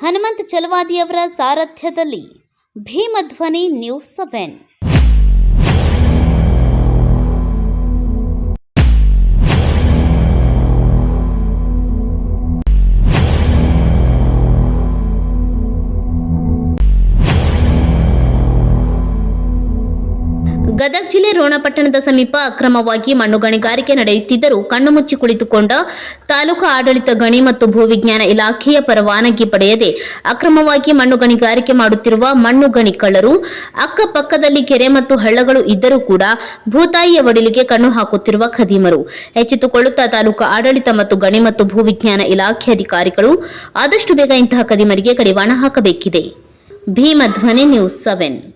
Hanumantha ಚಲವಾದಿಯವರ ಸಾರಥ್ಯದಲ್ಲಿ ಭೀಮಧ್ವನಿ news 7. Gadag ಜಿಲ್ಲೆ ರೋಣಪಟ್ಟಣದ ಸಮೀಪ ಅಕ್ರಮವಾಗಿ ಮಣ್ಣು ಗಣಿಗಾರಿಕೆ ನಡೆಯುತ್ತಿದ್ದರೂ ಕಣ್ಣು ಮುಚ್ಚಿ ಕುಳಿತುಕೊಂಡ ತಾಲೂಕು ಆಡಳಿತ ಗಣಿ ಮತ್ತು ಭೂವಿಜ್ಞಾನ ಇಲಾಖೆಯ ಪರವಾನಗಿ ಪಡೆಯದೆ ಅಕ್ರಮವಾಗಿ ಮಣ್ಣು ಗಣಿಗಾರಿಕೆ ಮಾಡುತ್ತಿರುವ ಮಣ್ಣು ಗಣಿ ಕಳ್ಳರು ಅಕ್ಕಪಕ್ಕದಲ್ಲಿ ಕೆರೆ ಮತ್ತು ಹಳ್ಳಗಳು ಇದ್ದರೂ ಕೂಡ ಭೂತಾಯಿಯ ಒಡಿಲಿಗೆ ಕಣ್ಣು ಹಾಕುತ್ತಿರುವ ಖದೀಮರು ಎಚ್ಚೆತ್ತುಕೊಳ್ಳುತ್ತಾ ತಾಲೂಕು ಆಡಳಿತ ಮತ್ತು ಗಣಿ ಮತ್ತು ಭೂವಿಜ್ಞಾನ ಇಲಾಖೆ ಅಧಿಕಾರಿಗಳು ಆದಷ್ಟು ಬೇಗ ಇಂತಹ ಖದೀಮರಿಗೆ ಕಡಿವಾಣ ಹಾಕಬೇಕಿದೆ. ಭೀಮಧ್ವನಿ ನ್ಯೂಸ್ 7.